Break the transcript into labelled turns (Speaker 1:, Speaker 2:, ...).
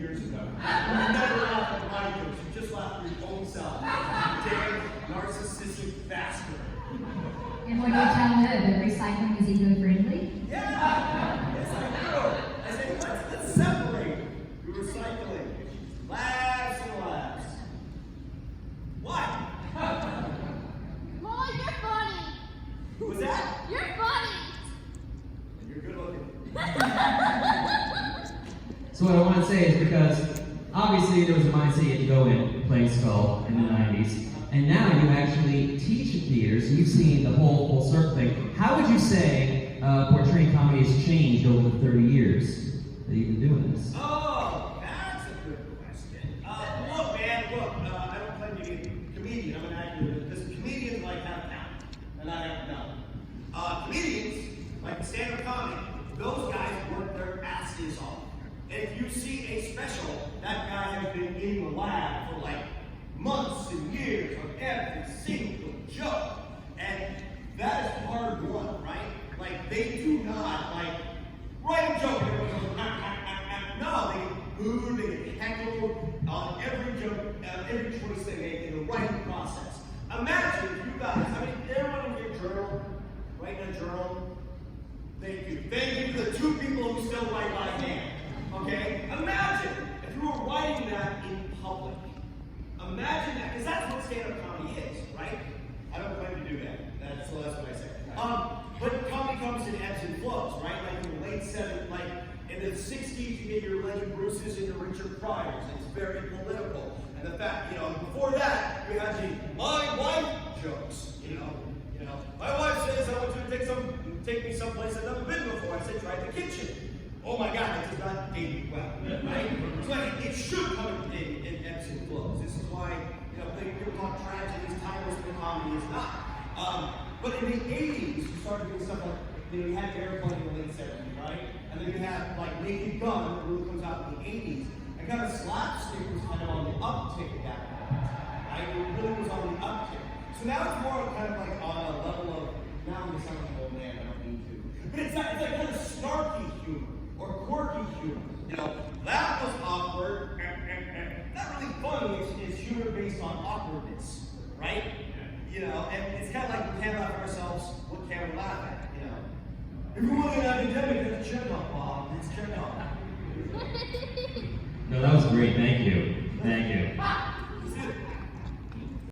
Speaker 1: years ago. You never laughed at my jokes, you just laughed at your own self. Damn narcissistic bastard.
Speaker 2: And what do you tell her? That recycling is eco-friendly?
Speaker 1: Yeah! Yes, I do. I say, let's separate the recycling. Labs and labs. What?
Speaker 3: Mom, you're funny.
Speaker 1: Who was that?
Speaker 3: You're funny.
Speaker 1: And you're good looking.
Speaker 4: So what I want to say is because obviously there was a mindset you had to go in playing Skull in the 90s, and now you actually teach at theaters, and you've seen the whole full circle thing. How would you say portraying comedy has changed over the 30 years that you've been doing this?
Speaker 1: Oh, that's a good question. Look, man, I don't claim to be a comedian. I'm an actor, because comedians like have talent, and I have none. Comedians, like stand-up comedy, those guys work their asses off. And if you see a special, that guy has been in the lab for like months and years of every single joke. And that is hard won, right? Like, they do not, like, write a joke and everyone goes, No, they get booed, they get heckled on every joke, every choice they make in the writing process. Imagine if you guys, I mean, everyone in your journal, write in a journal. Thank you. Thank you to the 2 people who still write by hand. Okay? Imagine if you were writing that in public. Imagine that, because that's what stand-up comedy is, right? I don't plan to do that. So that's what I say. But comedy comes in ebbs and flows, right? Like in the late 70s, like in the 60s, you get your Lenny Bruce's and your Richard Pryors. It's very political. And the fact, before that, you had the my wife jokes, My wife says I want you to take me someplace I've never been before. I said, try the kitchen. Oh my God, that does not date well, right? It's like it should come in ebbs and flows. This is why, people talk tragedies, timeless, but comedy is not. But in the 80s, you started doing stuff like, you had Airplane in the late 70s, right? And then you had like Naked Gun, that really comes out in the 80s. And kind of slapstick was kind of on the uptick at that point, right? It really was on the uptick. So now it's more kind of like on a level of, now I'm going to sound like an old man, I don't need to. But it's like kind of snarky humor. Or quirky humor. That was awkward. Not really funny. It's humor based on awkwardness, right? And it's kind of like we can't laugh at ourselves. What can we laugh at? If you want an academic, that's Chekhov, Bob. It's Chekhov.
Speaker 4: No, that was great. Thank you. Thank you.